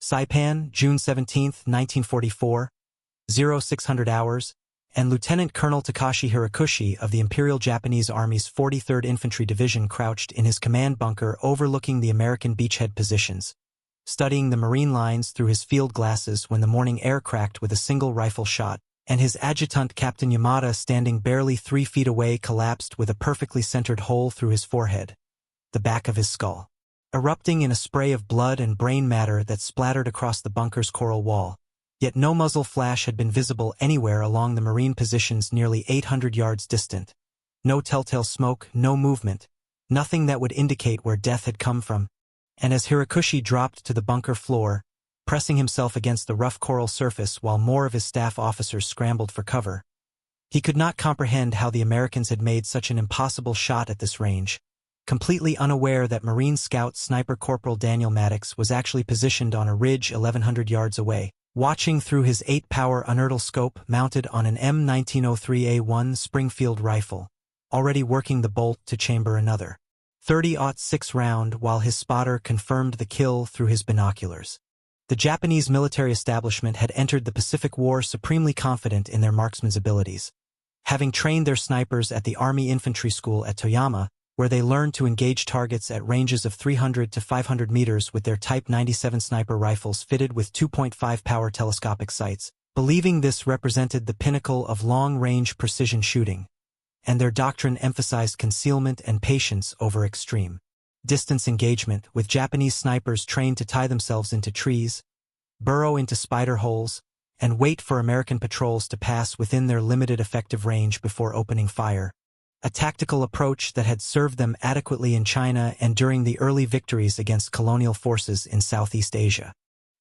Saipan, June 17, 1944, 0600 hours, and Lieutenant Colonel Takashi Hirakushi of the Imperial Japanese Army's 43rd Infantry Division crouched in his command bunker overlooking the American beachhead positions, studying the Marine lines through his field glasses when the morning air cracked with a single rifle shot, and his adjutant Captain Yamada standing barely 3 feet away collapsed with a perfectly centered hole through his forehead, the back of his skull, erupting in a spray of blood and brain matter that splattered across the bunker's coral wall. Yet no muzzle flash had been visible anywhere along the Marine positions nearly 800 yards distant. No telltale smoke, no movement, nothing that would indicate where death had come from. And as Hirakushi dropped to the bunker floor, pressing himself against the rough coral surface while more of his staff officers scrambled for cover, he could not comprehend how the Americans had made such an impossible shot at this range, completely unaware that Marine Scout Sniper Corporal Daniel Maddox was actually positioned on a ridge 1,100 yards away, watching through his 8-power unertl scope mounted on an M1903A1 Springfield rifle, already working the bolt to chamber another 30-06 round while his spotter confirmed the kill through his binoculars. The Japanese military establishment had entered the Pacific War supremely confident in their marksmen's abilities. Having trained their snipers at the Army Infantry School at Toyama, where they learned to engage targets at ranges of 300 to 500 meters with their Type 97 sniper rifles fitted with 2.5-power telescopic sights, believing this represented the pinnacle of long-range precision shooting, and their doctrine emphasized concealment and patience over extreme distance engagement, with Japanese snipers trained to tie themselves into trees, burrow into spider holes, and wait for American patrols to pass within their limited effective range before opening fire. A tactical approach that had served them adequately in China and during the early victories against colonial forces in Southeast Asia.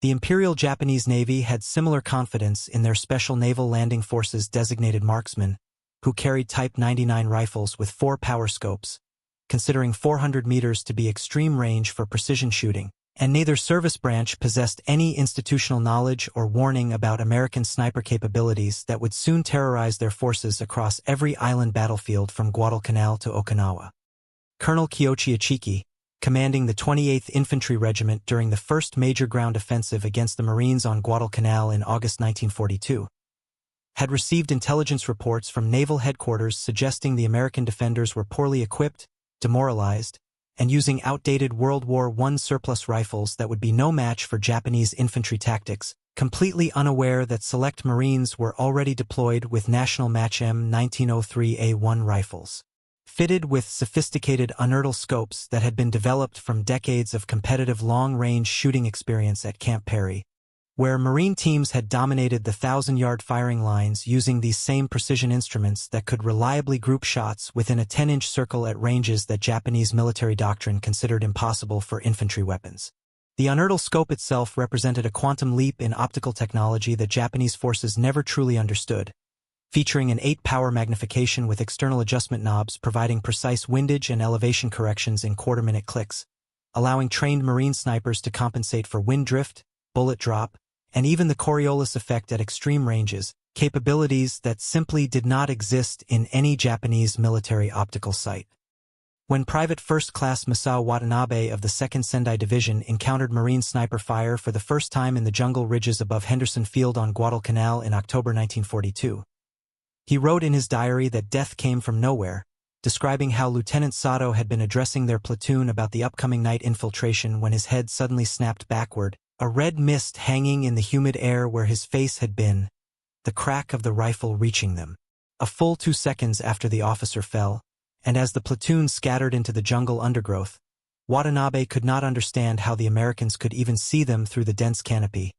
The Imperial Japanese Navy had similar confidence in their Special Naval Landing Forces designated marksmen, who carried Type 99 rifles with 4 power scopes, considering 400 meters to be extreme range for precision shooting, and neither service branch possessed any institutional knowledge or warning about American sniper capabilities that would soon terrorize their forces across every island battlefield from Guadalcanal to Okinawa. Colonel Kiyoshi Ichiki, commanding the 28th Infantry Regiment during the first major ground offensive against the Marines on Guadalcanal in August 1942, had received intelligence reports from naval headquarters suggesting the American defenders were poorly equipped, demoralized, and using outdated World War I surplus rifles that would be no match for Japanese infantry tactics, completely unaware that select Marines were already deployed with national match M1903A1 rifles, fitted with sophisticated unertl scopes that had been developed from decades of competitive long-range shooting experience at Camp Perry, where Marine teams had dominated the 1,000-yard firing lines using these same precision instruments that could reliably group shots within a 10-inch circle at ranges that Japanese military doctrine considered impossible for infantry weapons. The unertl scope itself represented a quantum leap in optical technology that Japanese forces never truly understood, featuring an 8-power magnification with external adjustment knobs providing precise windage and elevation corrections in quarter-minute clicks, allowing trained Marine snipers to compensate for wind drift, bullet drop, and even the Coriolis effect at extreme ranges, capabilities that simply did not exist in any Japanese military optical sight. When Private First Class Masao Watanabe of the 2nd Sendai Division encountered Marine sniper fire for the first time in the jungle ridges above Henderson Field on Guadalcanal in October 1942, he wrote in his diary that death came from nowhere, describing how Lieutenant Sato had been addressing their platoon about the upcoming night infiltration when his head suddenly snapped backward, a red mist hanging in the humid air where his face had been, the crack of the rifle reaching them. A full 2 seconds after the officer fell, and as the platoon scattered into the jungle undergrowth, Watanabe could not understand how the Americans could even see them through the dense canopy,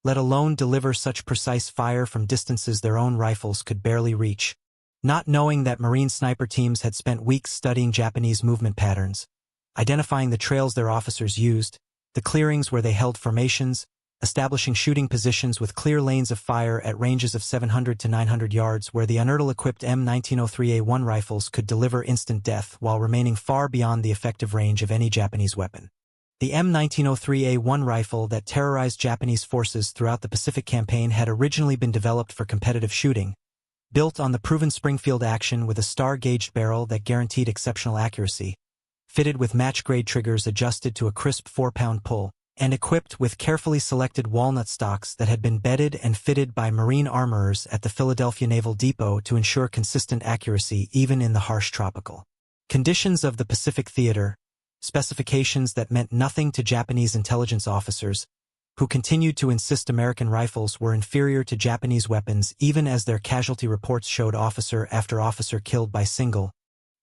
let alone deliver such precise fire from distances their own rifles could barely reach. Not knowing that Marine sniper teams had spent weeks studying Japanese movement patterns, identifying the trails their officers used, the clearings where they held formations, establishing shooting positions with clear lanes of fire at ranges of 700 to 900 yards where the unertl-equipped M1903A1 rifles could deliver instant death while remaining far beyond the effective range of any Japanese weapon. The M1903A1 rifle that terrorized Japanese forces throughout the Pacific Campaign had originally been developed for competitive shooting, built on the proven Springfield action with a star-gauged barrel that guaranteed exceptional accuracy, fitted with match-grade triggers adjusted to a crisp 4-pound pull, and equipped with carefully selected walnut stocks that had been bedded and fitted by marine armorers at the Philadelphia Naval Depot to ensure consistent accuracy even in the harsh tropical conditions of the Pacific Theater, specifications that meant nothing to Japanese intelligence officers, who continued to insist American rifles were inferior to Japanese weapons even as their casualty reports showed officer after officer killed by single,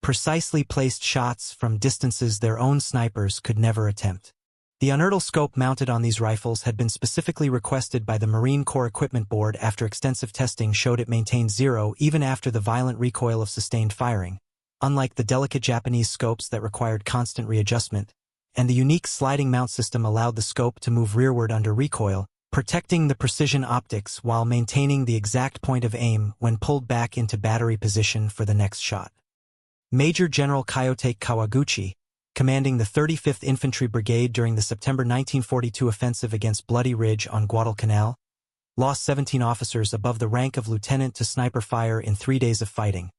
precisely placed shots from distances their own snipers could never attempt. The unertl scope mounted on these rifles had been specifically requested by the Marine Corps Equipment Board after extensive testing showed it maintained zero even after the violent recoil of sustained firing, unlike the delicate Japanese scopes that required constant readjustment, and the unique sliding mount system allowed the scope to move rearward under recoil, protecting the precision optics while maintaining the exact point of aim when pulled back into battery position for the next shot. Major General Kyote Kawaguchi, commanding the 35th Infantry Brigade during the September 1942 offensive against Bloody Ridge on Guadalcanal, lost 17 officers above the rank of lieutenant to sniper fire in 3 days of fighting,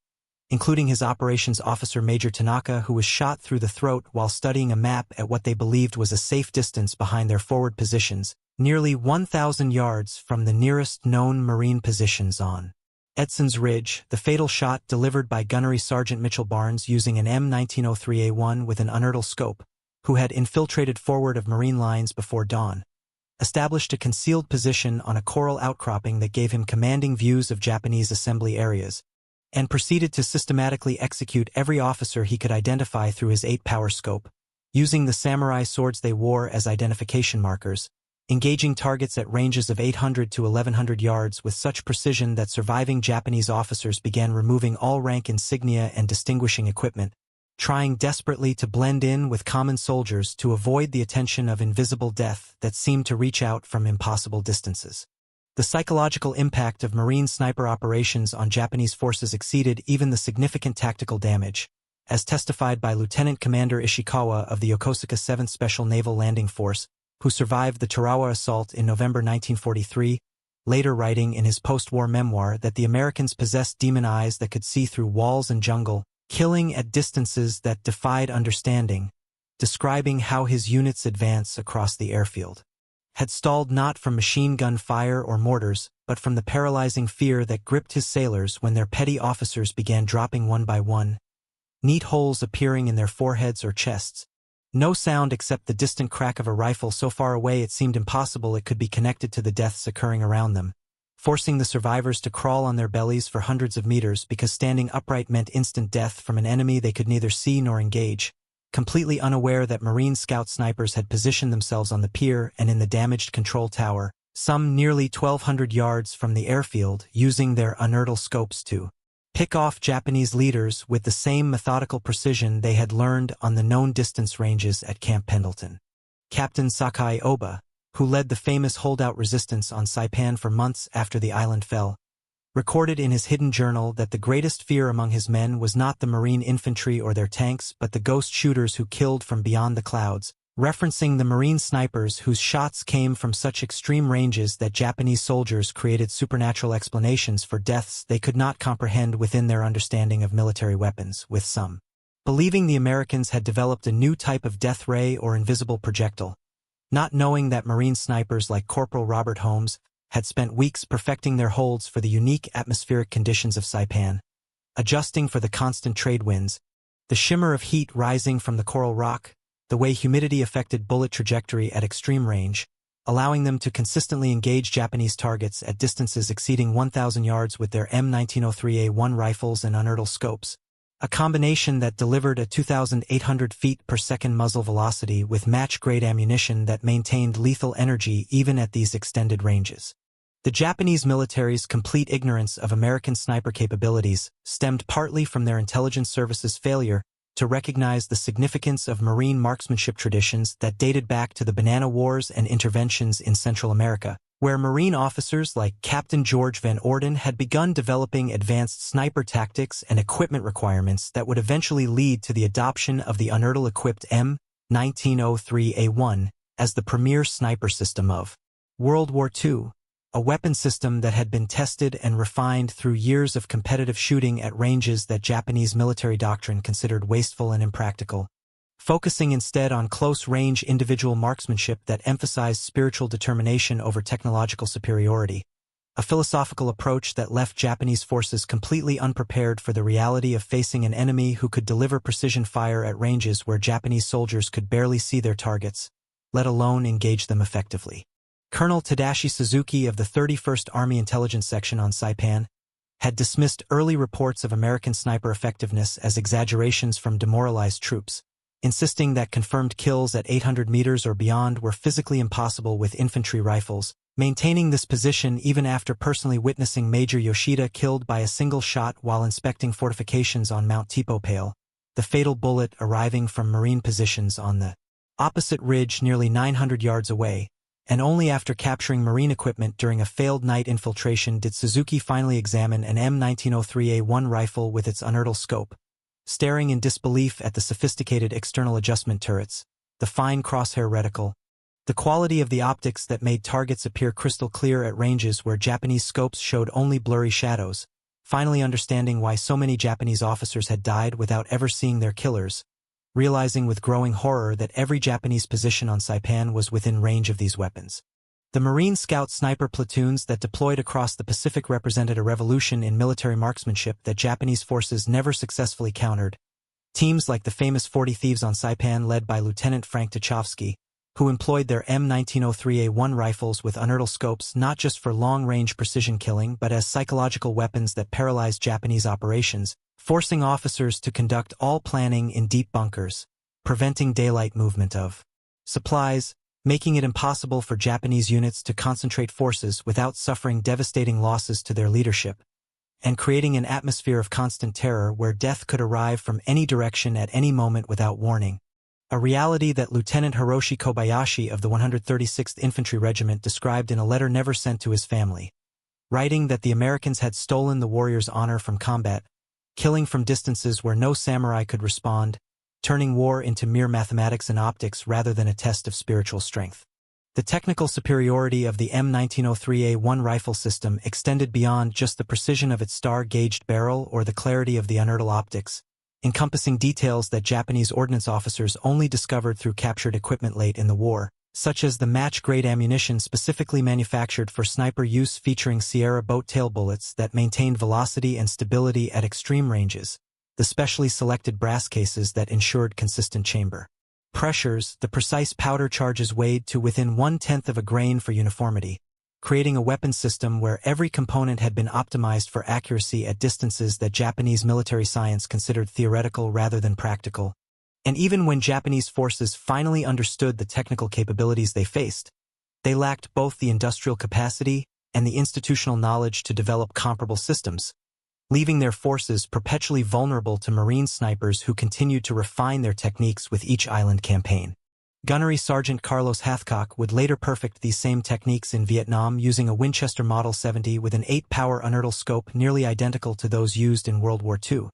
including his operations officer Major Tanaka, who was shot through the throat while studying a map at what they believed was a safe distance behind their forward positions, nearly 1,000 yards from the nearest known Marine positions on Edson's Ridge. The fatal shot, delivered by Gunnery Sergeant Mitchell Barnes using an M1903A1 with an unertl scope, who had infiltrated forward of Marine lines before dawn, established a concealed position on a coral outcropping that gave him commanding views of Japanese assembly areas, and proceeded to systematically execute every officer he could identify through his 8-power scope, using the samurai swords they wore as identification markers, engaging targets at ranges of 800 to 1,100 yards with such precision that surviving Japanese officers began removing all rank insignia and distinguishing equipment, trying desperately to blend in with common soldiers to avoid the attention of invisible death that seemed to reach out from impossible distances. The psychological impact of Marine sniper operations on Japanese forces exceeded even the significant tactical damage, as testified by Lieutenant Commander Ishikawa of the Yokosuka 7th Special Naval Landing Force, who survived the Tarawa assault in November 1943, later writing in his post-war memoir that the Americans possessed demon eyes that could see through walls and jungle, killing at distances that defied understanding, describing how his unit's advance across the airfield had stalled not from machine gun fire or mortars, but from the paralyzing fear that gripped his sailors when their petty officers began dropping one by one, neat holes appearing in their foreheads or chests, no sound except the distant crack of a rifle so far away it seemed impossible it could be connected to the deaths occurring around them, forcing the survivors to crawl on their bellies for hundreds of meters because standing upright meant instant death from an enemy they could neither see nor engage, completely unaware that Marine scout snipers had positioned themselves on the pier and in the damaged control tower, some nearly 1,200 yards from the airfield, using their unertl scopes to pick off Japanese leaders with the same methodical precision they had learned on the known distance ranges at Camp Pendleton. Captain Sakai Oba, who led the famous holdout resistance on Saipan for months after the island fell, recorded in his hidden journal that the greatest fear among his men was not the Marine infantry or their tanks but the ghost shooters who killed from beyond the clouds, referencing the Marine snipers whose shots came from such extreme ranges that Japanese soldiers created supernatural explanations for deaths they could not comprehend within their understanding of military weapons, with some believing the Americans had developed a new type of death ray or invisible projectile, not knowing that Marine snipers like Corporal Robert Holmes had spent weeks perfecting their holds for the unique atmospheric conditions of Saipan, adjusting for the constant trade winds, the shimmer of heat rising from the coral rock, the way humidity affected bullet trajectory at extreme range, allowing them to consistently engage Japanese targets at distances exceeding 1,000 yards with their M1903A1 rifles and unertl scopes, a combination that delivered a 2,800 feet per second muzzle velocity with match-grade ammunition that maintained lethal energy even at these extended ranges. The Japanese military's complete ignorance of American sniper capabilities stemmed partly from their intelligence services' failure to recognize the significance of Marine marksmanship traditions that dated back to the Banana Wars and interventions in Central America, where Marine officers like Captain George Van Orden had begun developing advanced sniper tactics and equipment requirements that would eventually lead to the adoption of the unertl-equipped M1903A1 as the premier sniper system of World War II, a weapon system that had been tested and refined through years of competitive shooting at ranges that Japanese military doctrine considered wasteful and impractical. focusing instead on close-range individual marksmanship that emphasized spiritual determination over technological superiority, a philosophical approach that left Japanese forces completely unprepared for the reality of facing an enemy who could deliver precision fire at ranges where Japanese soldiers could barely see their targets, let alone engage them effectively. Colonel Tadashi Suzuki of the 31st Army Intelligence Section on Saipan had dismissed early reports of American sniper effectiveness as exaggerations from demoralized troops, insisting that confirmed kills at 800 meters or beyond were physically impossible with infantry rifles, maintaining this position even after personally witnessing Major Yoshida killed by a single shot while inspecting fortifications on Mount Tepopale, the fatal bullet arriving from Marine positions on the opposite ridge nearly 900 yards away, and only after capturing Marine equipment during a failed night infiltration did Suzuki finally examine an M1903A1 rifle with its unertl scope, staring in disbelief at the sophisticated external adjustment turrets, the fine crosshair reticle, the quality of the optics that made targets appear crystal clear at ranges where Japanese scopes showed only blurry shadows, finally understanding why so many Japanese officers had died without ever seeing their killers, realizing with growing horror that every Japanese position on Saipan was within range of these weapons. The Marine Scout sniper platoons that deployed across the Pacific represented a revolution in military marksmanship that Japanese forces never successfully countered. Teams like the famous 40 Thieves on Saipan led by Lieutenant Frank Tuchovsky, who employed their M1903A1 rifles with unertl scopes not just for long-range precision killing but as psychological weapons that paralyzed Japanese operations, forcing officers to conduct all planning in deep bunkers, preventing daylight movement of supplies, making it impossible for Japanese units to concentrate forces without suffering devastating losses to their leadership, and creating an atmosphere of constant terror where death could arrive from any direction at any moment without warning. A reality that Lieutenant Hiroshi Kobayashi of the 136th Infantry Regiment described in a letter never sent to his family, writing that the Americans had stolen the warrior's honor from combat, killing from distances where no samurai could respond, turning war into mere mathematics and optics rather than a test of spiritual strength. The technical superiority of the M1903A1 rifle system extended beyond just the precision of its star-gauged barrel or the clarity of the unertl optics, encompassing details that Japanese ordnance officers only discovered through captured equipment late in the war, such as the match-grade ammunition specifically manufactured for sniper use featuring Sierra boat tail bullets that maintained velocity and stability at extreme ranges, the specially selected brass cases that ensured consistent chamber pressures, the precise powder charges weighed to within 1/10 of a grain for uniformity, creating a weapon system where every component had been optimized for accuracy at distances that Japanese military science considered theoretical rather than practical. And even when Japanese forces finally understood the technical capabilities they faced, they lacked both the industrial capacity and the institutional knowledge to develop comparable systems, leaving their forces perpetually vulnerable to Marine snipers who continued to refine their techniques with each island campaign. Gunnery Sergeant Carlos Hathcock would later perfect these same techniques in Vietnam using a Winchester Model 70 with an 8-power unertl scope nearly identical to those used in World War II.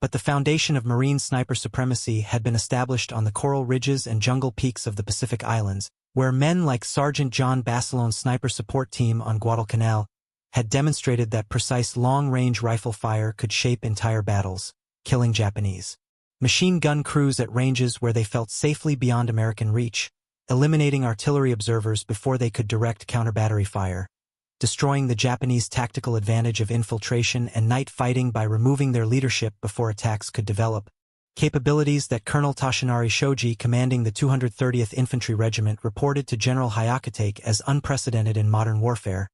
But the foundation of Marine sniper supremacy had been established on the coral ridges and jungle peaks of the Pacific Islands, where men like Sergeant John Bassilone's sniper support team on Guadalcanal had demonstrated that precise long-range rifle fire could shape entire battles, killing Japanese machine gun crews at ranges where they felt safely beyond American reach, eliminating artillery observers before they could direct counter-battery fire, destroying the Japanese tactical advantage of infiltration and night fighting by removing their leadership before attacks could develop, capabilities that Colonel Toshinari Shoji commanding the 230th Infantry Regiment reported to General Hyakutake as unprecedented in modern warfare,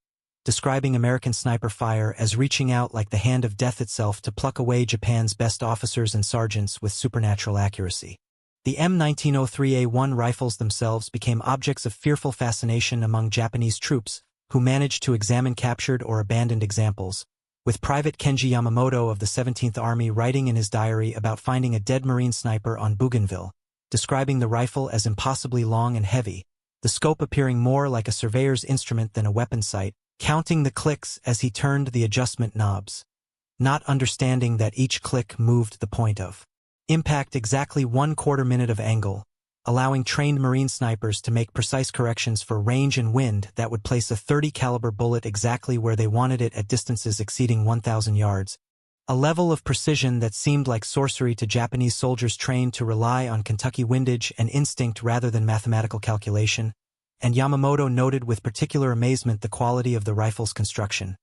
describing American sniper fire as reaching out like the hand of death itself to pluck away Japan's best officers and sergeants with supernatural accuracy. The M1903A1 rifles themselves became objects of fearful fascination among Japanese troops, who managed to examine captured or abandoned examples, with Private Kenji Yamamoto of the 17th Army writing in his diary about finding a dead Marine sniper on Bougainville, describing the rifle as impossibly long and heavy, the scope appearing more like a surveyor's instrument than a weapon sight, counting the clicks as he turned the adjustment knobs, not understanding that each click moved the point of impact exactly 1/4 minute of angle, allowing trained Marine snipers to make precise corrections for range and wind that would place a .30 caliber bullet exactly where they wanted it at distances exceeding 1,000 yards, a level of precision that seemed like sorcery to Japanese soldiers trained to rely on Kentucky windage and instinct rather than mathematical calculation, and Yamamoto noted with particular amazement the quality of the rifle's construction.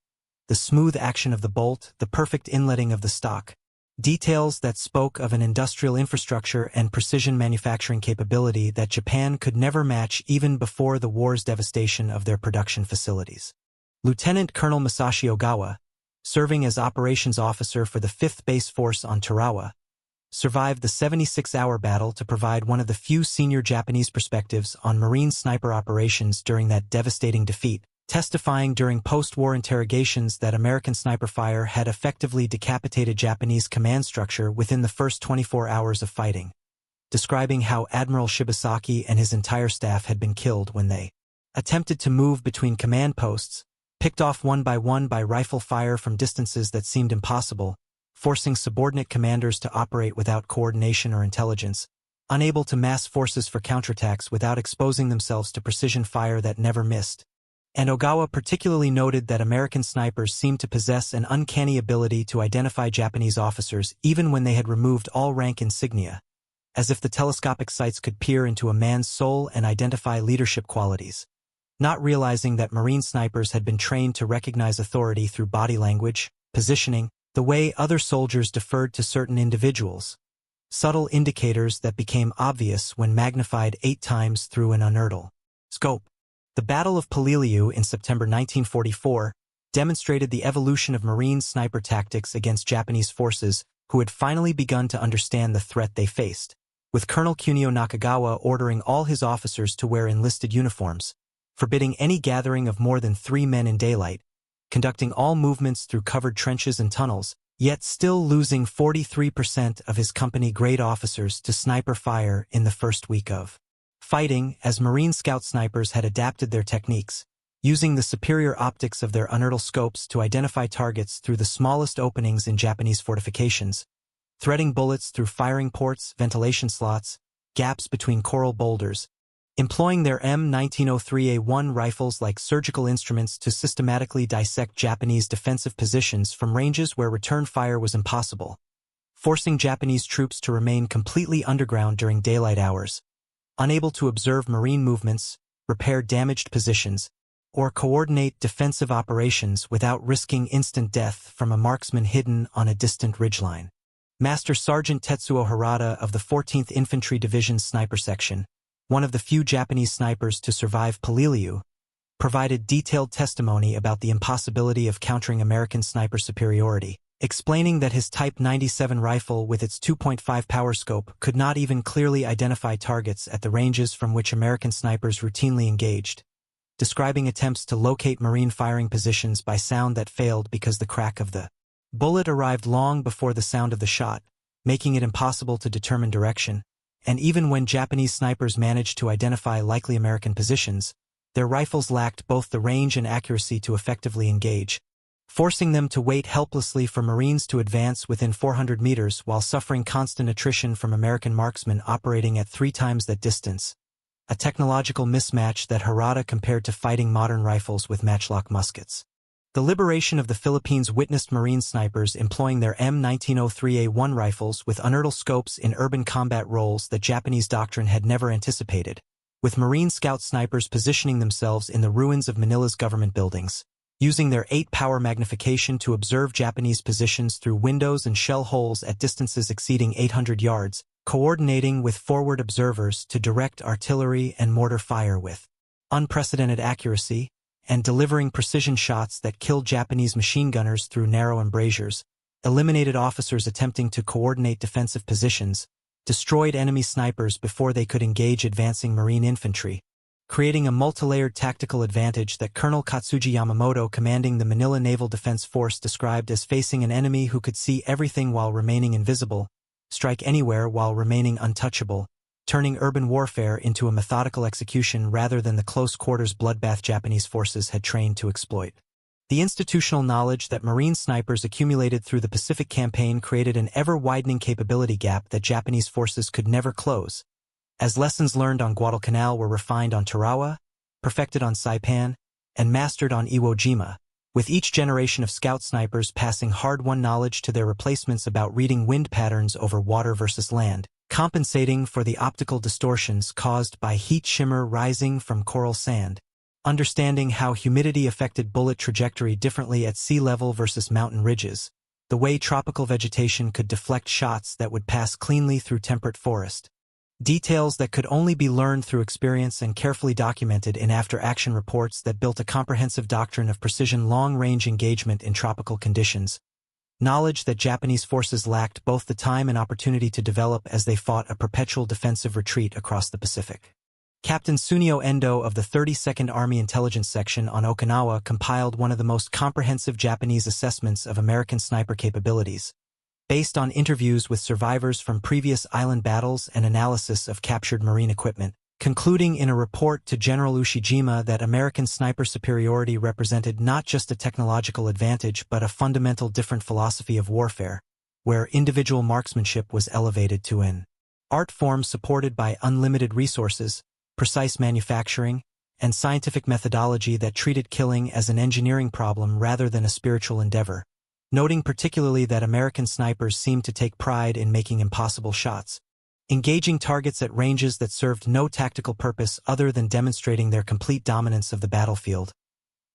The smooth action of the bolt, the perfect inletting of the stock. Details that spoke of an industrial infrastructure and precision manufacturing capability that Japan could never match even before the war's devastation of their production facilities. Lieutenant Colonel Masashi Ogawa, serving as operations officer for the 5th Base Force on Tarawa, survived the 76-hour battle to provide one of the few senior Japanese perspectives on Marine sniper operations during that devastating defeat, testifying during post-war interrogations that American sniper fire had effectively decapitated Japanese command structure within the first 24 hours of fighting, describing how Admiral Shibasaki and his entire staff had been killed when they attempted to move between command posts, picked off one by rifle fire from distances that seemed impossible, forcing subordinate commanders to operate without coordination or intelligence, unable to mass forces for counterattacks without exposing themselves to precision fire that never missed. And Ogawa particularly noted that American snipers seemed to possess an uncanny ability to identify Japanese officers even when they had removed all rank insignia, as if the telescopic sights could peer into a man's soul and identify leadership qualities, not realizing that Marine snipers had been trained to recognize authority through body language, positioning, the way other soldiers deferred to certain individuals, subtle indicators that became obvious when magnified 8 times through an unertl scope. The Battle of Peleliu in September 1944 demonstrated the evolution of Marine sniper tactics against Japanese forces who had finally begun to understand the threat they faced, with Colonel Kunio Nakagawa ordering all his officers to wear enlisted uniforms, forbidding any gathering of more than 3 men in daylight, conducting all movements through covered trenches and tunnels, yet still losing 43% of his company-grade officers to sniper fire in the first week of fighting, as Marine scout snipers had adapted their techniques, using the superior optics of their unertl scopes to identify targets through the smallest openings in Japanese fortifications, threading bullets through firing ports, ventilation slots, gaps between coral boulders, employing their M1903A1 rifles like surgical instruments to systematically dissect Japanese defensive positions from ranges where return fire was impossible, forcing Japanese troops to remain completely underground during daylight hours, unable to observe Marine movements, repair damaged positions, or coordinate defensive operations without risking instant death from a marksman hidden on a distant ridgeline. Master Sergeant Tetsuo Harada of the 14th Infantry Division's Sniper Section, one of the few Japanese snipers to survive Peleliu, provided detailed testimony about the impossibility of countering American sniper superiority, explaining that his Type 97 rifle with its 2.5 power scope could not even clearly identify targets at the ranges from which American snipers routinely engaged, describing attempts to locate Marine firing positions by sound that failed because the crack of the bullet arrived long before the sound of the shot, making it impossible to determine direction, and even when Japanese snipers managed to identify likely American positions, their rifles lacked both the range and accuracy to effectively engage, forcing them to wait helplessly for Marines to advance within 400 meters while suffering constant attrition from American marksmen operating at 3 times that distance, a technological mismatch that Harada compared to fighting modern rifles with matchlock muskets. The liberation of the Philippines witnessed Marine snipers employing their M1903A1 rifles with unertl scopes in urban combat roles that Japanese doctrine had never anticipated, with Marine scout snipers positioning themselves in the ruins of Manila's government buildings, using their 8-power magnification to observe Japanese positions through windows and shell holes at distances exceeding 800 yards, coordinating with forward observers to direct artillery and mortar fire with unprecedented accuracy, and delivering precision shots that killed Japanese machine gunners through narrow embrasures, eliminated officers attempting to coordinate defensive positions, destroyed enemy snipers before they could engage advancing Marine infantry, creating a multilayered tactical advantage that Colonel Katsuji Yamamoto commanding the Manila Naval Defense Force described as facing an enemy who could see everything while remaining invisible, strike anywhere while remaining untouchable, turning urban warfare into a methodical execution rather than the close-quarters bloodbath Japanese forces had trained to exploit. The institutional knowledge that Marine snipers accumulated through the Pacific Campaign created an ever-widening capability gap that Japanese forces could never close, as lessons learned on Guadalcanal were refined on Tarawa, perfected on Saipan, and mastered on Iwo Jima, with each generation of scout snipers passing hard-won knowledge to their replacements about reading wind patterns over water versus land, compensating for the optical distortions caused by heat shimmer rising from coral sand. Understanding how humidity affected bullet trajectory differently at sea level versus mountain ridges, the way tropical vegetation could deflect shots that would pass cleanly through temperate forest. Details that could only be learned through experience and carefully documented in after-action reports that built a comprehensive doctrine of precision long-range engagement in tropical conditions. Knowledge that Japanese forces lacked both the time and opportunity to develop as they fought a perpetual defensive retreat across the Pacific. Captain Sunio Endo of the 32nd Army Intelligence Section on Okinawa compiled one of the most comprehensive Japanese assessments of American sniper capabilities, based on interviews with survivors from previous island battles and analysis of captured marine equipment, concluding in a report to General Ushijima that American sniper superiority represented not just a technological advantage but a fundamental different philosophy of warfare, where individual marksmanship was elevated to an art form supported by unlimited resources, precise manufacturing, and scientific methodology that treated killing as an engineering problem rather than a spiritual endeavor, noting particularly that American snipers seemed to take pride in making impossible shots, engaging targets at ranges that served no tactical purpose other than demonstrating their complete dominance of the battlefield.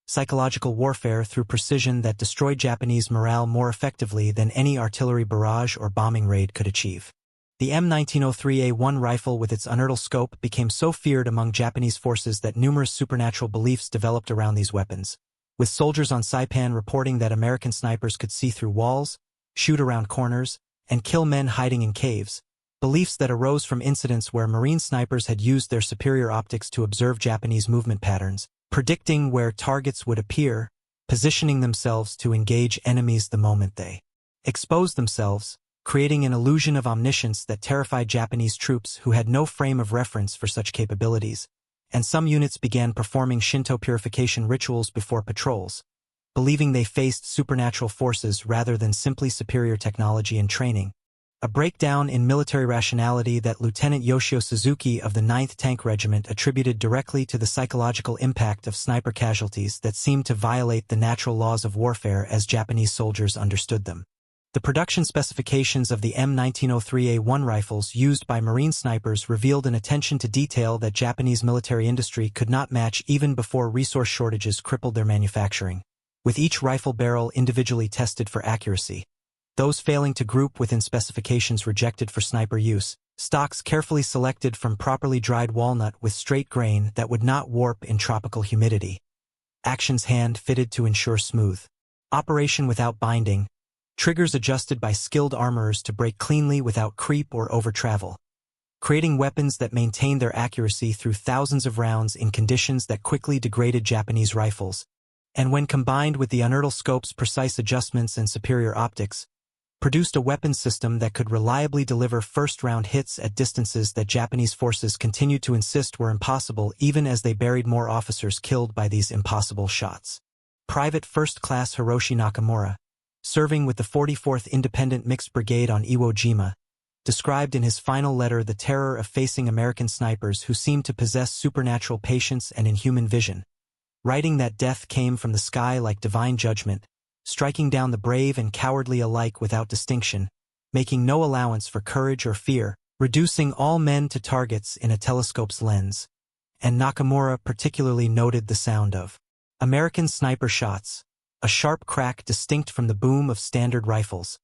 Psychological warfare through precision that destroyed Japanese morale more effectively than any artillery barrage or bombing raid could achieve. The M1903A1 rifle with its unertl scope became so feared among Japanese forces that numerous supernatural beliefs developed around these weapons, with soldiers on Saipan reporting that American snipers could see through walls, shoot around corners, and kill men hiding in caves, beliefs that arose from incidents where Marine snipers had used their superior optics to observe Japanese movement patterns, predicting where targets would appear, positioning themselves to engage enemies the moment they exposed themselves, creating an illusion of omniscience that terrified Japanese troops who had no frame of reference for such capabilities, and some units began performing Shinto purification rituals before patrols, believing they faced supernatural forces rather than simply superior technology and training. A breakdown in military rationality that Lieutenant Yoshio Suzuki of the 9th Tank Regiment attributed directly to the psychological impact of sniper casualties that seemed to violate the natural laws of warfare as Japanese soldiers understood them. The production specifications of the M1903A1 rifles used by Marine snipers revealed an attention to detail that Japanese military industry could not match even before resource shortages crippled their manufacturing, with each rifle barrel individually tested for accuracy, those failing to group within specifications rejected for sniper use, stocks carefully selected from properly dried walnut with straight grain that would not warp in tropical humidity, actions hand-fitted to ensure smooth operation without binding, triggers adjusted by skilled armorers to break cleanly without creep or over-travel, creating weapons that maintained their accuracy through thousands of rounds in conditions that quickly degraded Japanese rifles, and when combined with the unertl scope's precise adjustments and superior optics, produced a weapon system that could reliably deliver first-round hits at distances that Japanese forces continued to insist were impossible even as they buried more officers killed by these impossible shots. Private First Class Hiroshi Nakamura, serving with the 44th Independent Mixed Brigade on Iwo Jima, described in his final letter the terror of facing American snipers who seemed to possess supernatural patience and inhuman vision, writing that death came from the sky like divine judgment, striking down the brave and cowardly alike without distinction, making no allowance for courage or fear, reducing all men to targets in a telescope's lens. And Nakamura particularly noted the sound of American sniper shots, a sharp crack distinct from the boom of standard rifles,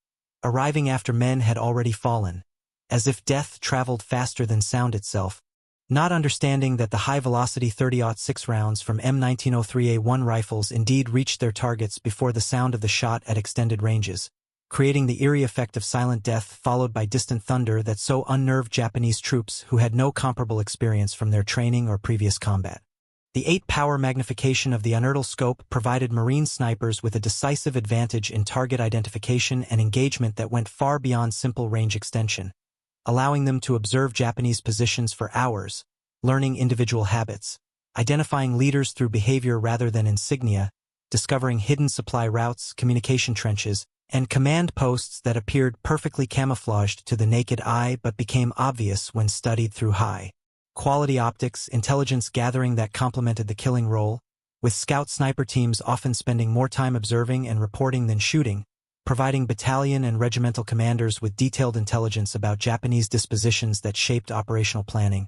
arriving after men had already fallen, as if death traveled faster than sound itself, not understanding that the high-velocity 30-06 rounds from M1903A1 rifles indeed reached their targets before the sound of the shot at extended ranges, creating the eerie effect of silent death followed by distant thunder that so unnerved Japanese troops who had no comparable experience from their training or previous combat. The 8-power magnification of the unertl scope provided Marine snipers with a decisive advantage in target identification and engagement that went far beyond simple range extension, allowing them to observe Japanese positions for hours, learning individual habits, identifying leaders through behavior rather than insignia, discovering hidden supply routes, communication trenches, and command posts that appeared perfectly camouflaged to the naked eye but became obvious when studied through high-quality optics, intelligence gathering that complemented the killing role, with scout sniper teams often spending more time observing and reporting than shooting, providing battalion and regimental commanders with detailed intelligence about Japanese dispositions that shaped operational planning.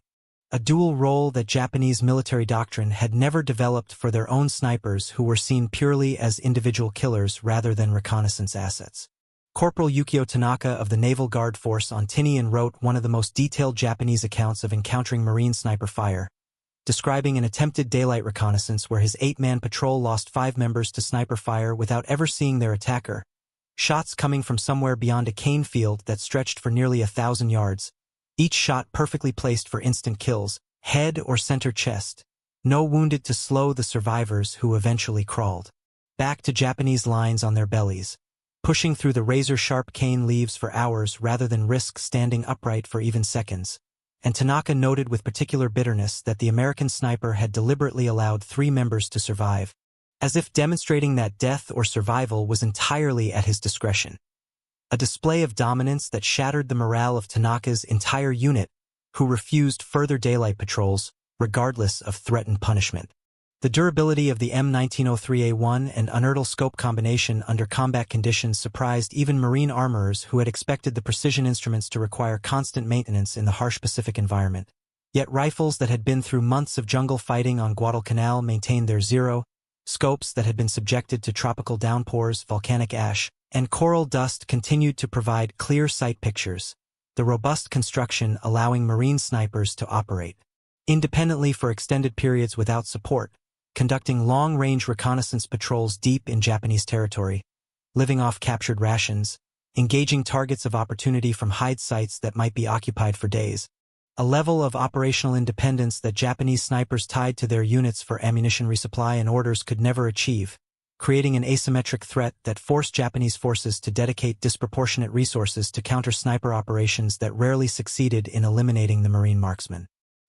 A dual role that Japanese military doctrine had never developed for their own snipers, who were seen purely as individual killers rather than reconnaissance assets. Corporal Yukio Tanaka of the Naval Guard Force on Tinian wrote one of the most detailed Japanese accounts of encountering Marine sniper fire, describing an attempted daylight reconnaissance where his 8-man patrol lost 5 members to sniper fire without ever seeing their attacker. Shots coming from somewhere beyond a cane field that stretched for nearly 1,000 yards. Each shot perfectly placed for instant kills, head or center chest. No wounded to slow the survivors, who eventually crawled back to Japanese lines on their bellies, pushing through the razor-sharp cane leaves for hours rather than risk standing upright for even seconds. And Tanaka noted with particular bitterness that the American sniper had deliberately allowed 3 members to survive, as if demonstrating that death or survival was entirely at his discretion. A display of dominance that shattered the morale of Tanaka's entire unit, who refused further daylight patrols, regardless of threatened punishment. The durability of the M1903A1 and unertl scope combination under combat conditions surprised even Marine armorers who had expected the precision instruments to require constant maintenance in the harsh Pacific environment. Yet rifles that had been through months of jungle fighting on Guadalcanal maintained their zero, scopes that had been subjected to tropical downpours, volcanic ash, and coral dust continued to provide clear sight pictures, the robust construction allowing Marine snipers to operate independently for extended periods without support, conducting long-range reconnaissance patrols deep in Japanese territory, living off captured rations, engaging targets of opportunity from hide sites that might be occupied for days, a level of operational independence that Japanese snipers tied to their units for ammunition resupply and orders could never achieve, creating an asymmetric threat that forced Japanese forces to dedicate disproportionate resources to counter sniper operations that rarely succeeded in eliminating the Marine marksman.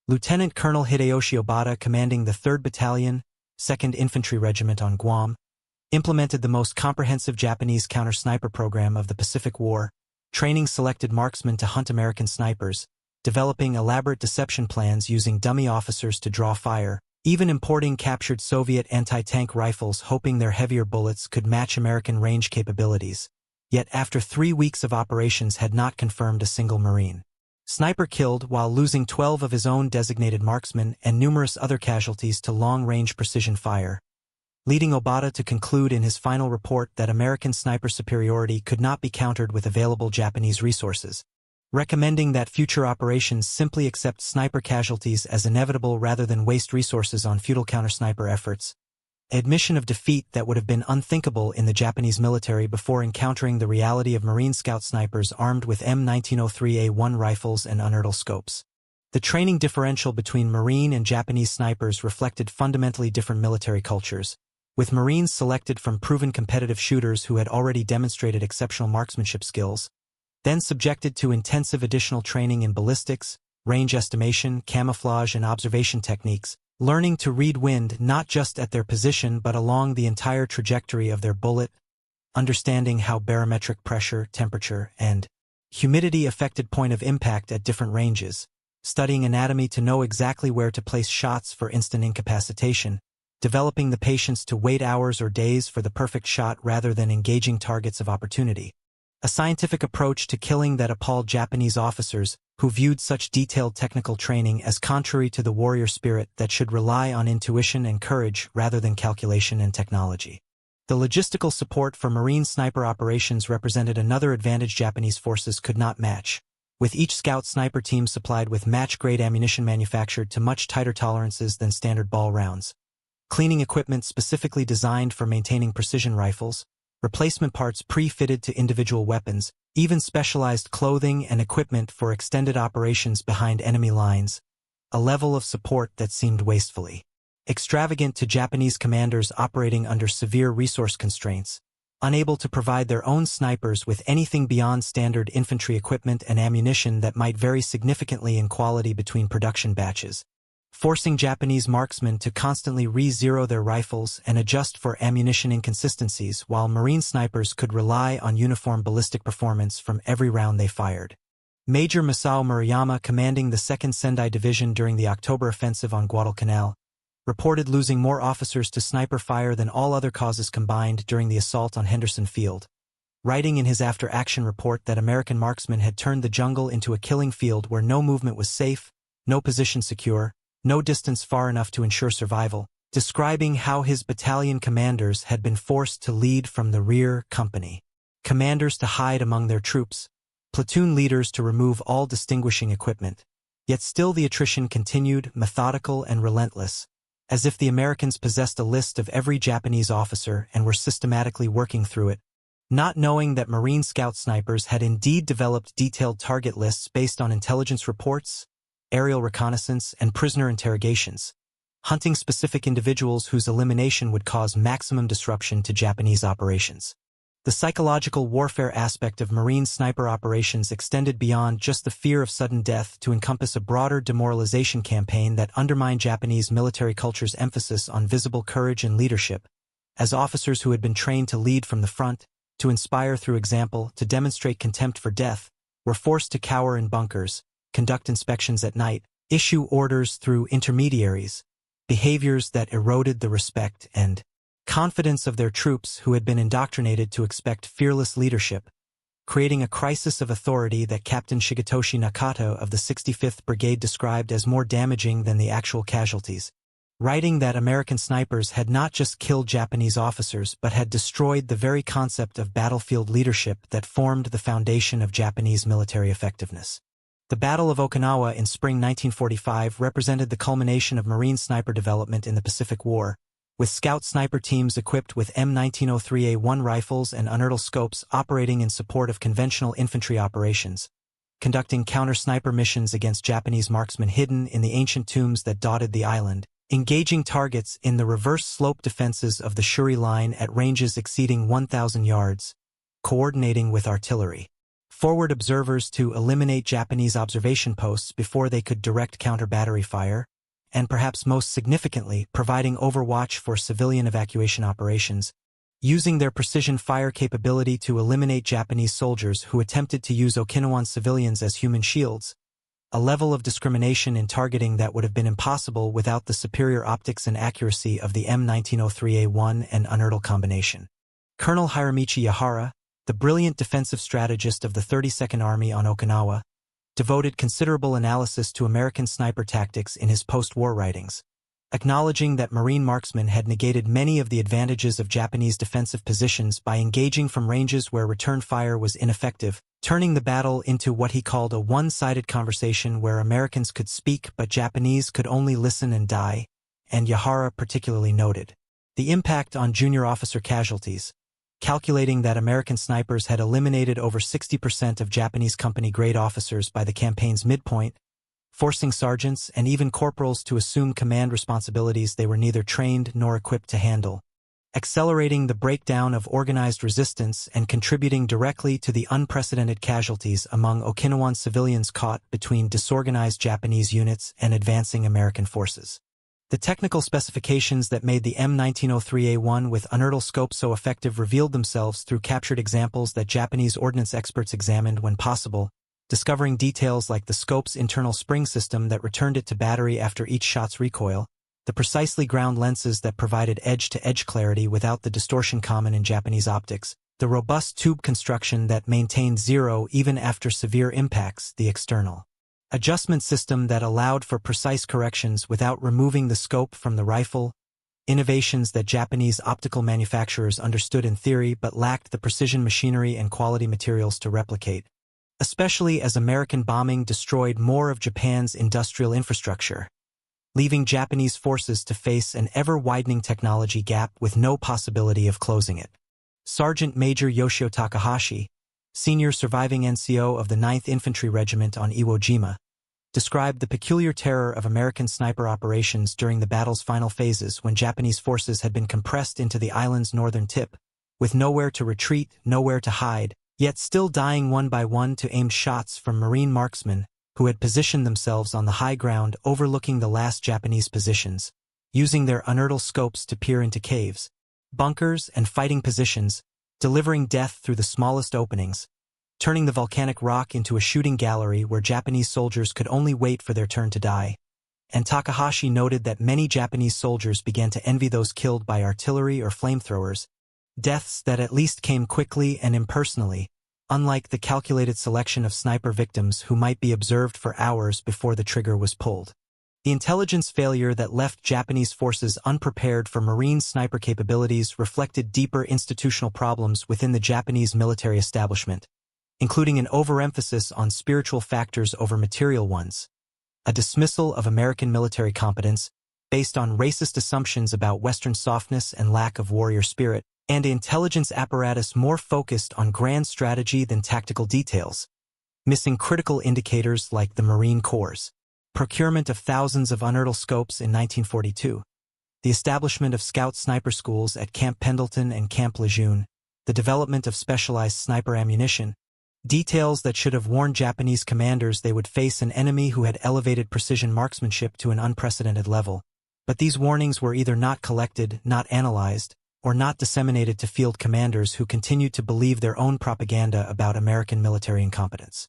Lieutenant Colonel Hideyoshi Obata, commanding the 3rd Battalion, 2nd Infantry Regiment on Guam, implemented the most comprehensive Japanese counter-sniper program of the Pacific War, training selected marksmen to hunt American snipers, developing elaborate deception plans using dummy officers to draw fire, even importing captured Soviet anti-tank rifles hoping their heavier bullets could match American range capabilities. Yet after 3 weeks of operations had not confirmed a single Marine sniper killed, while losing 12 of his own designated marksmen and numerous other casualties to long-range precision fire, leading Obata to conclude in his final report that American sniper superiority could not be countered with available Japanese resources, recommending that future operations simply accept sniper casualties as inevitable rather than waste resources on futile counter-sniper efforts. Admission of defeat that would have been unthinkable in the Japanese military before encountering the reality of Marine scout snipers armed with M1903A1 rifles and unertl scopes. The training differential between Marine and Japanese snipers reflected fundamentally different military cultures, with Marines selected from proven competitive shooters who had already demonstrated exceptional marksmanship skills, then subjected to intensive additional training in ballistics, range estimation, camouflage, and observation techniques, learning to read wind not just at their position but along the entire trajectory of their bullet, understanding how barometric pressure, temperature, and humidity affected point of impact at different ranges, studying anatomy to know exactly where to place shots for instant incapacitation, developing the patience to wait hours or days for the perfect shot rather than engaging targets of opportunity. A scientific approach to killing that appalled Japanese officers who viewed such detailed technical training as contrary to the warrior spirit that should rely on intuition and courage rather than calculation and technology. The logistical support for Marine sniper operations represented another advantage Japanese forces could not match, with each scout sniper team supplied with match-grade ammunition manufactured to much tighter tolerances than standard ball rounds, cleaning equipment specifically designed for maintaining precision rifles, replacement parts pre-fitted to individual weapons, even specialized clothing and equipment for extended operations behind enemy lines, a level of support that seemed wastefully extravagant to Japanese commanders operating under severe resource constraints, unable to provide their own snipers with anything beyond standard infantry equipment and ammunition that might vary significantly in quality between production batches, forcing Japanese marksmen to constantly re-zero their rifles and adjust for ammunition inconsistencies, while Marine snipers could rely on uniform ballistic performance from every round they fired. Major Masao Murayama, commanding the 2nd Sendai Division during the October offensive on Guadalcanal, reported losing more officers to sniper fire than all other causes combined during the assault on Henderson Field, writing in his after-action report that American marksmen had turned the jungle into a killing field where no movement was safe, no position secure, no distance far enough to ensure survival, describing how his battalion commanders had been forced to lead from the rear company, commanders to hide among their troops, platoon leaders to remove all distinguishing equipment. Yet still the attrition continued, methodical and relentless, as if the Americans possessed a list of every Japanese officer and were systematically working through it, not knowing that Marine scout snipers had indeed developed detailed target lists based on intelligence reports, aerial reconnaissance, and prisoner interrogations, hunting specific individuals whose elimination would cause maximum disruption to Japanese operations. The psychological warfare aspect of Marine sniper operations extended beyond just the fear of sudden death to encompass a broader demoralization campaign that undermined Japanese military culture's emphasis on visible courage and leadership, as officers who had been trained to lead from the front, to inspire through example, to demonstrate contempt for death, were forced to cower in bunkers, conduct inspections at night, issue orders through intermediaries, behaviors that eroded the respect and confidence of their troops who had been indoctrinated to expect fearless leadership, creating a crisis of authority that Captain Shigetoshi Nakato of the 65th Brigade described as more damaging than the actual casualties, writing that American snipers had not just killed Japanese officers but had destroyed the very concept of battlefield leadership that formed the foundation of Japanese military effectiveness. The Battle of Okinawa in spring 1945 represented the culmination of Marine sniper development in the Pacific War, with scout sniper teams equipped with M1903A1 rifles and unertl scopes operating in support of conventional infantry operations, conducting counter-sniper missions against Japanese marksmen hidden in the ancient tombs that dotted the island, engaging targets in the reverse slope defenses of the Shuri Line at ranges exceeding 1,000 yards, coordinating with artillery, forward observers to eliminate Japanese observation posts before they could direct counter-battery fire, and perhaps most significantly, providing overwatch for civilian evacuation operations, using their precision fire capability to eliminate Japanese soldiers who attempted to use Okinawan civilians as human shields, a level of discrimination in targeting that would have been impossible without the superior optics and accuracy of the M1903A1 and unertl combination. Colonel Hiromichi Yahara, the brilliant defensive strategist of the 32nd Army on Okinawa, devoted considerable analysis to American sniper tactics in his post-war writings, acknowledging that Marine marksmen had negated many of the advantages of Japanese defensive positions by engaging from ranges where return fire was ineffective, turning the battle into what he called a one-sided conversation where Americans could speak but Japanese could only listen and die, and Yahara particularly noted the impact on junior officer casualties, calculating that American snipers had eliminated over 60% of Japanese company-grade officers by the campaign's midpoint, forcing sergeants and even corporals to assume command responsibilities they were neither trained nor equipped to handle, accelerating the breakdown of organized resistance and contributing directly to the unprecedented casualties among Okinawan civilians caught between disorganized Japanese units and advancing American forces. The technical specifications that made the M1903A1 with unertl scope so effective revealed themselves through captured examples that Japanese ordnance experts examined when possible, discovering details like the scope's internal spring system that returned it to battery after each shot's recoil, the precisely ground lenses that provided edge-to-edge clarity without the distortion common in Japanese optics, the robust tube construction that maintained zero even after severe impacts, the external adjustment system that allowed for precise corrections without removing the scope from the rifle, innovations that Japanese optical manufacturers understood in theory but lacked the precision machinery and quality materials to replicate, especially as American bombing destroyed more of Japan's industrial infrastructure, leaving Japanese forces to face an ever-widening technology gap with no possibility of closing it. Sergeant Major Yoshio Takahashi, senior surviving NCO of the 9th Infantry Regiment on Iwo Jima, described the peculiar terror of American sniper operations during the battle's final phases when Japanese forces had been compressed into the island's northern tip, with nowhere to retreat, nowhere to hide, yet still dying one by one to aimed shots from Marine marksmen who had positioned themselves on the high ground overlooking the last Japanese positions, using their unertl scopes to peer into caves, bunkers, and fighting positions, delivering death through the smallest openings, turning the volcanic rock into a shooting gallery where Japanese soldiers could only wait for their turn to die. and Takahashi noted that many Japanese soldiers began to envy those killed by artillery or flamethrowers, deaths that at least came quickly and impersonally, unlike the calculated selection of sniper victims who might be observed for hours before the trigger was pulled. The intelligence failure that left Japanese forces unprepared for Marine sniper capabilities reflected deeper institutional problems within the Japanese military establishment, including an overemphasis on spiritual factors over material ones, a dismissal of American military competence based on racist assumptions about Western softness and lack of warrior spirit, and an intelligence apparatus more focused on grand strategy than tactical details, missing critical indicators like the Marine Corps' procurement of thousands of unearthed scopes in 1942, the establishment of scout sniper schools at Camp Pendleton and Camp Lejeune, the development of specialized sniper ammunition, details that should have warned Japanese commanders they would face an enemy who had elevated precision marksmanship to an unprecedented level. But these warnings were either not collected, not analyzed, or not disseminated to field commanders who continued to believe their own propaganda about American military incompetence.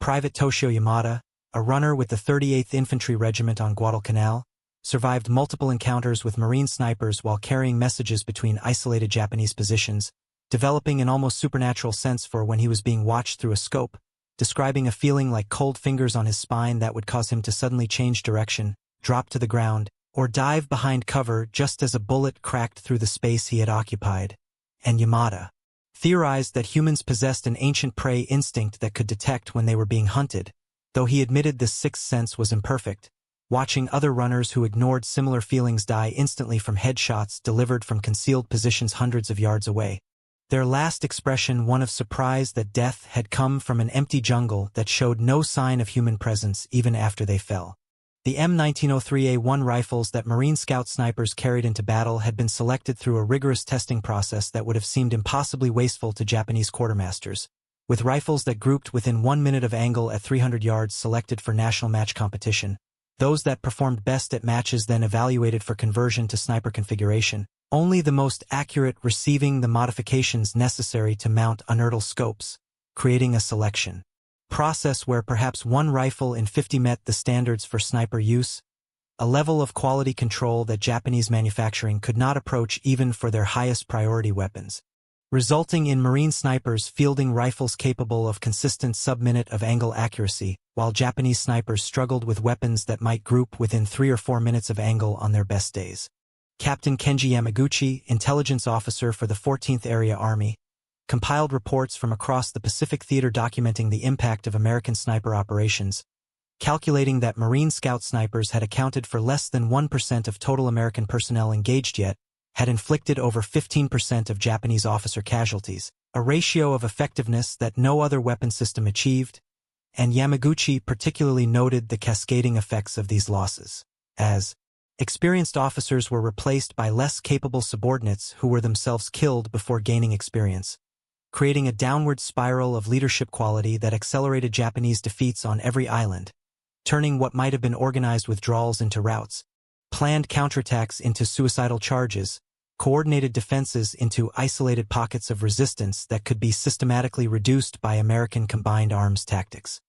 Private Toshio Yamada, a runner with the 38th Infantry Regiment on Guadalcanal, survived multiple encounters with Marine snipers while carrying messages between isolated Japanese positions, developing an almost supernatural sense for when he was being watched through a scope, describing a feeling like cold fingers on his spine that would cause him to suddenly change direction, drop to the ground, or dive behind cover just as a bullet cracked through the space he had occupied. And Yamada theorized that humans possessed an ancient prey instinct that could detect when they were being hunted, though he admitted this sixth sense was imperfect, watching other runners who ignored similar feelings die instantly from headshots delivered from concealed positions hundreds of yards away. Their last expression one of surprise that death had come from an empty jungle that showed no sign of human presence even after they fell. The M1903A1 rifles that Marine Scout snipers carried into battle had been selected through a rigorous testing process that would have seemed impossibly wasteful to Japanese quartermasters, with rifles that grouped within 1 minute of angle at 300 yards selected for national match competition, those that performed best at matches then evaluated for conversion to sniper configuration, only the most accurate receiving the modifications necessary to mount unearthed scopes, creating a selection process where perhaps one rifle in 50 met the standards for sniper use, a level of quality control that Japanese manufacturing could not approach even for their highest priority weapons, resulting in Marine snipers fielding rifles capable of consistent sub-minute of angle accuracy, while Japanese snipers struggled with weapons that might group within 3 or 4 minutes of angle on their best days. Captain Kenji Yamaguchi, intelligence officer for the 14th Area Army, compiled reports from across the Pacific Theater documenting the impact of American sniper operations, calculating that Marine Scout snipers had accounted for less than 1% of total American personnel engaged yet had inflicted over 15% of Japanese officer casualties, a ratio of effectiveness that no other weapon system achieved, and Yamaguchi particularly noted the cascading effects of these losses, as experienced officers were replaced by less capable subordinates who were themselves killed before gaining experience, creating a downward spiral of leadership quality that accelerated Japanese defeats on every island, turning what might have been organized withdrawals into routs, planned counterattacks into suicidal charges, coordinated defenses into isolated pockets of resistance that could be systematically reduced by American combined arms tactics.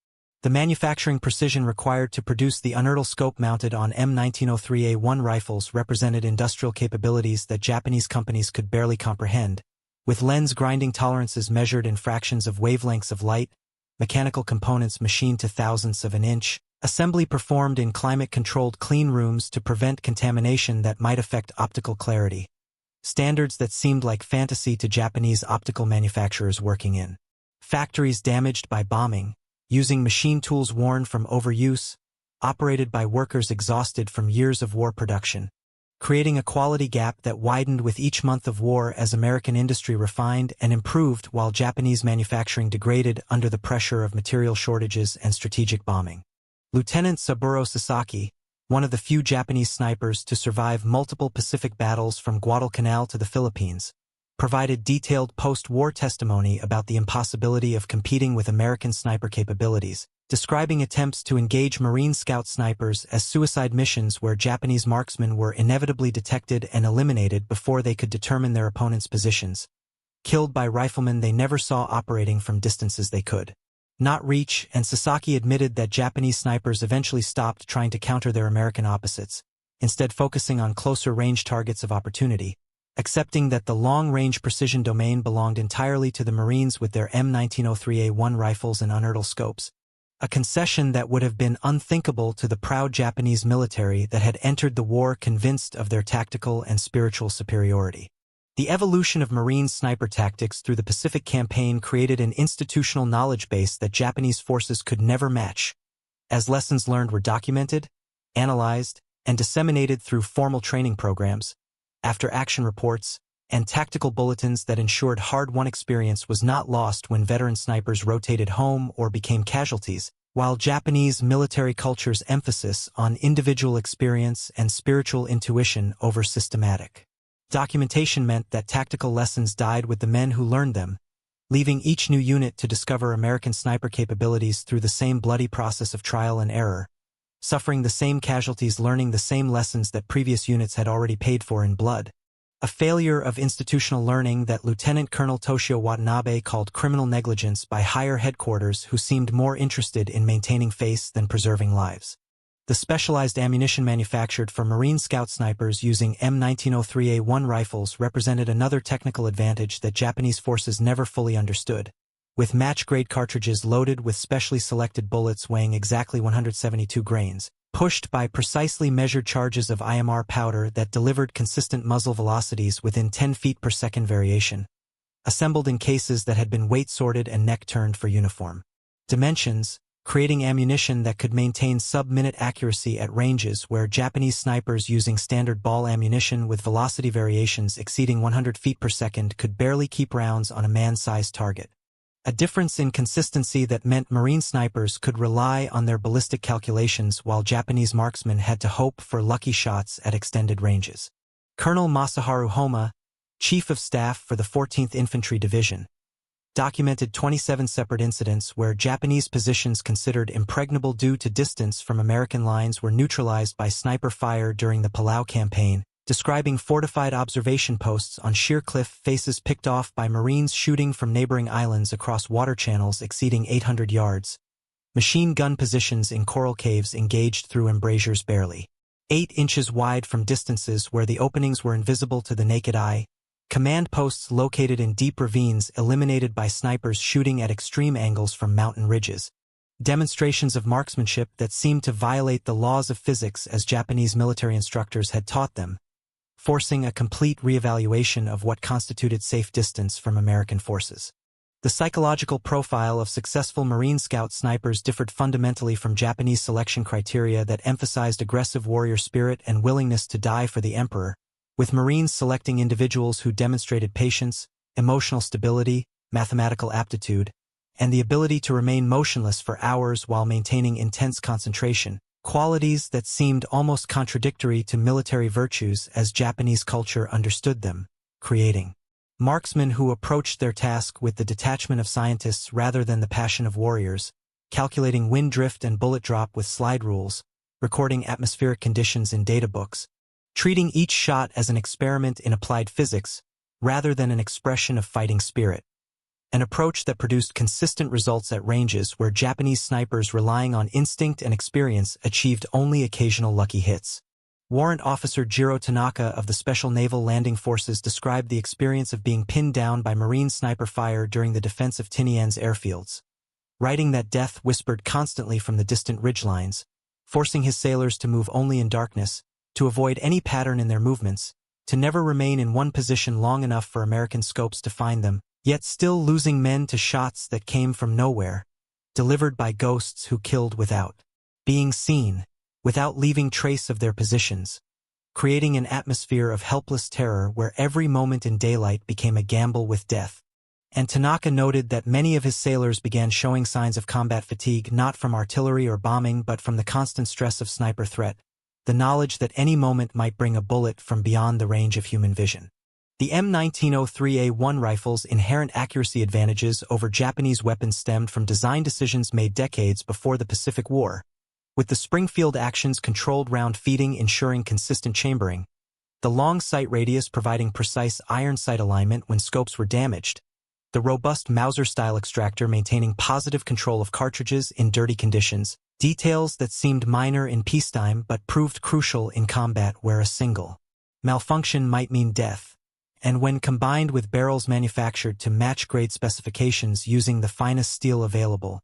The manufacturing precision required to produce the unearthed scope mounted on M1903A1 rifles represented industrial capabilities that Japanese companies could barely comprehend, with lens grinding tolerances measured in fractions of wavelengths of light, mechanical components machined to thousandths of an inch, assembly performed in climate-controlled clean rooms to prevent contamination that might affect optical clarity, standards that seemed like fantasy to Japanese optical manufacturers working in factories damaged by bombing, using machine tools worn from overuse, operated by workers exhausted from years of war production, creating a quality gap that widened with each month of war as American industry refined and improved while Japanese manufacturing degraded under the pressure of material shortages and strategic bombing. Lieutenant Saburo Sasaki, one of the few Japanese snipers to survive multiple Pacific battles from Guadalcanal to the Philippines, provided detailed post-war testimony about the impossibility of competing with American sniper capabilities, describing attempts to engage Marine Scout snipers as suicide missions where Japanese marksmen were inevitably detected and eliminated before they could determine their opponent's positions, killed by riflemen they never saw operating from distances they could not reach, and Sasaki admitted that Japanese snipers eventually stopped trying to counter their American opposites, instead focusing on closer range targets of opportunity, accepting that the long-range precision domain belonged entirely to the Marines with their M1903A1 rifles and unertl scopes, a concession that would have been unthinkable to the proud Japanese military that had entered the war convinced of their tactical and spiritual superiority. The evolution of Marine sniper tactics through the Pacific Campaign created an institutional knowledge base that Japanese forces could never match, as lessons learned were documented, analyzed, and disseminated through formal training programs, after-action reports, and tactical bulletins that ensured hard-won experience was not lost when veteran snipers rotated home or became casualties, while Japanese military culture's emphasis on individual experience and spiritual intuition over systematic documentation meant that tactical lessons died with the men who learned them, leaving each new unit to discover American sniper capabilities through the same bloody process of trial and error, suffering the same casualties, learning the same lessons that previous units had already paid for in blood. A failure of institutional learning that Lieutenant Colonel Toshio Watanabe called criminal negligence by higher headquarters who seemed more interested in maintaining face than preserving lives. The specialized ammunition manufactured for Marine Scout snipers using M1903A1 rifles represented another technical advantage that Japanese forces never fully understood, with match-grade cartridges loaded with specially selected bullets weighing exactly 172 grains, pushed by precisely measured charges of IMR powder that delivered consistent muzzle velocities within 10 feet per second variation, assembled in cases that had been weight-sorted and neck-turned for uniform dimensions, creating ammunition that could maintain sub-minute accuracy at ranges where Japanese snipers using standard ball ammunition with velocity variations exceeding 100 feet per second could barely keep rounds on a man-sized target. A difference in consistency that meant Marine snipers could rely on their ballistic calculations while Japanese marksmen had to hope for lucky shots at extended ranges. Colonel Masaharu Homa, Chief of Staff for the 14th Infantry Division, documented 27 separate incidents where Japanese positions considered impregnable due to distance from American lines were neutralized by sniper fire during the Palau campaign, describing fortified observation posts on sheer cliff faces picked off by Marines shooting from neighboring islands across water channels exceeding 800 yards, machine gun positions in coral caves engaged through embrasures barely 8 inches wide from distances where the openings were invisible to the naked eye, command posts located in deep ravines eliminated by snipers shooting at extreme angles from mountain ridges, demonstrations of marksmanship that seemed to violate the laws of physics as Japanese military instructors had taught them, forcing a complete reevaluation of what constituted safe distance from American forces. The psychological profile of successful Marine Scout snipers differed fundamentally from Japanese selection criteria that emphasized aggressive warrior spirit and willingness to die for the emperor, with Marines selecting individuals who demonstrated patience, emotional stability, mathematical aptitude, and the ability to remain motionless for hours while maintaining intense concentration, qualities that seemed almost contradictory to military virtues as Japanese culture understood them, creating marksmen who approached their task with the detachment of scientists rather than the passion of warriors, calculating wind drift and bullet drop with slide rules, recording atmospheric conditions in data books, treating each shot as an experiment in applied physics rather than an expression of fighting spirit. An approach that produced consistent results at ranges where Japanese snipers relying on instinct and experience achieved only occasional lucky hits. Warrant Officer Jiro Tanaka of the Special Naval Landing Forces described the experience of being pinned down by Marine sniper fire during the defense of Tinian's airfields, writing that death whispered constantly from the distant ridgelines, forcing his sailors to move only in darkness, to avoid any pattern in their movements, to never remain in one position long enough for American scopes to find them, yet still losing men to shots that came from nowhere, delivered by ghosts who killed without being seen, without leaving trace of their positions, creating an atmosphere of helpless terror where every moment in daylight became a gamble with death. And Tanaka noted that many of his sailors began showing signs of combat fatigue not from artillery or bombing but from the constant stress of sniper threat, the knowledge that any moment might bring a bullet from beyond the range of human vision. The M1903A1 rifle's inherent accuracy advantages over Japanese weapons stemmed from design decisions made decades before the Pacific War, with the Springfield actions controlled round feeding ensuring consistent chambering, the long sight radius providing precise iron sight alignment when scopes were damaged, the robust Mauser-style extractor maintaining positive control of cartridges in dirty conditions, details that seemed minor in peacetime but proved crucial in combat where a single malfunction might mean death, and when combined with barrels manufactured to match grade specifications using the finest steel available,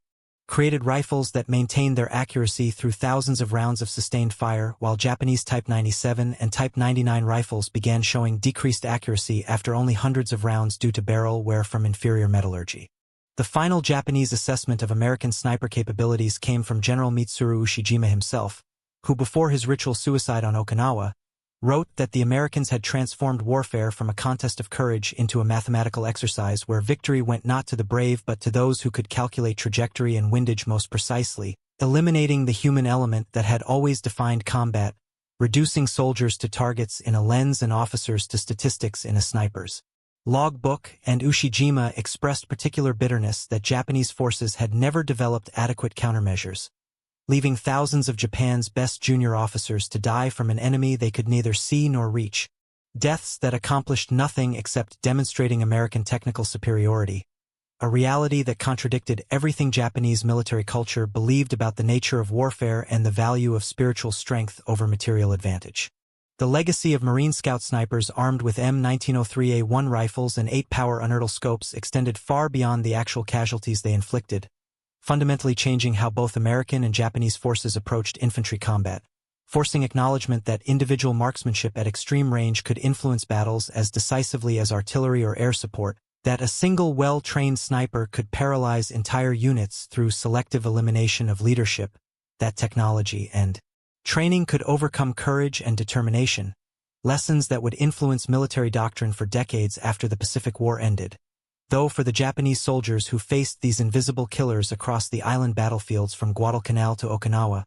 created rifles that maintained their accuracy through thousands of rounds of sustained fire, while Japanese Type 97 and Type 99 rifles began showing decreased accuracy after only hundreds of rounds due to barrel wear from inferior metallurgy. The final Japanese assessment of American sniper capabilities came from General Mitsuru Ushijima himself, who before his ritual suicide on Okinawa, wrote that the Americans had transformed warfare from a contest of courage into a mathematical exercise where victory went not to the brave but to those who could calculate trajectory and windage most precisely, eliminating the human element that had always defined combat, reducing soldiers to targets in a lens and officers to statistics in a sniper's logbook, and Ushijima expressed particular bitterness that Japanese forces had never developed adequate countermeasures, leaving thousands of Japan's best junior officers to die from an enemy they could neither see nor reach, deaths that accomplished nothing except demonstrating American technical superiority, a reality that contradicted everything Japanese military culture believed about the nature of warfare and the value of spiritual strength over material advantage. The legacy of Marine Scout snipers armed with M1903A1 rifles and 8-power unertl scopes extended far beyond the actual casualties they inflicted, fundamentally changing how both American and Japanese forces approached infantry combat, forcing acknowledgement that individual marksmanship at extreme range could influence battles as decisively as artillery or air support, that a single well-trained sniper could paralyze entire units through selective elimination of leadership, that technology and training could overcome courage and determination, lessons that would influence military doctrine for decades after the Pacific War ended. Though for the Japanese soldiers who faced these invisible killers across the island battlefields from Guadalcanal to Okinawa,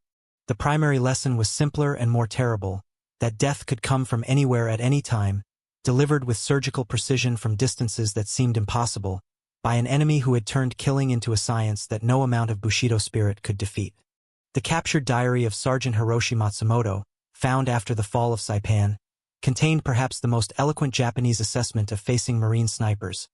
the primary lesson was simpler and more terrible, that death could come from anywhere at any time, delivered with surgical precision from distances that seemed impossible, by an enemy who had turned killing into a science that no amount of Bushido spirit could defeat. The captured diary of Sergeant Hiroshi Matsumoto, found after the fall of Saipan, contained perhaps the most eloquent Japanese assessment of facing Marine snipers,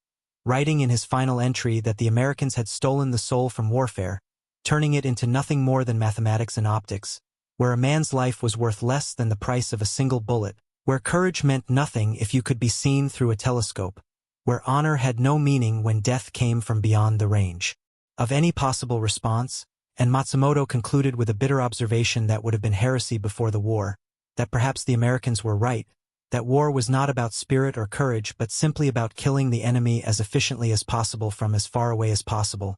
writing in his final entry that the Americans had stolen the soul from warfare, turning it into nothing more than mathematics and optics, where a man's life was worth less than the price of a single bullet, where courage meant nothing if you could be seen through a telescope, where honor had no meaning when death came from beyond the range of any possible response, and Matsumoto concluded with a bitter observation that would have been heresy before the war, that perhaps the Americans were right, that war was not about spirit or courage but simply about killing the enemy as efficiently as possible from as far away as possible,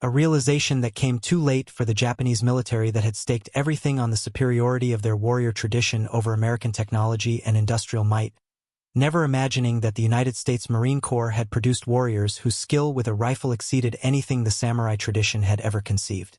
a realization that came too late for the Japanese military that had staked everything on the superiority of their warrior tradition over American technology and industrial might, never imagining that the United States Marine Corps had produced warriors whose skill with a rifle exceeded anything the samurai tradition had ever conceived.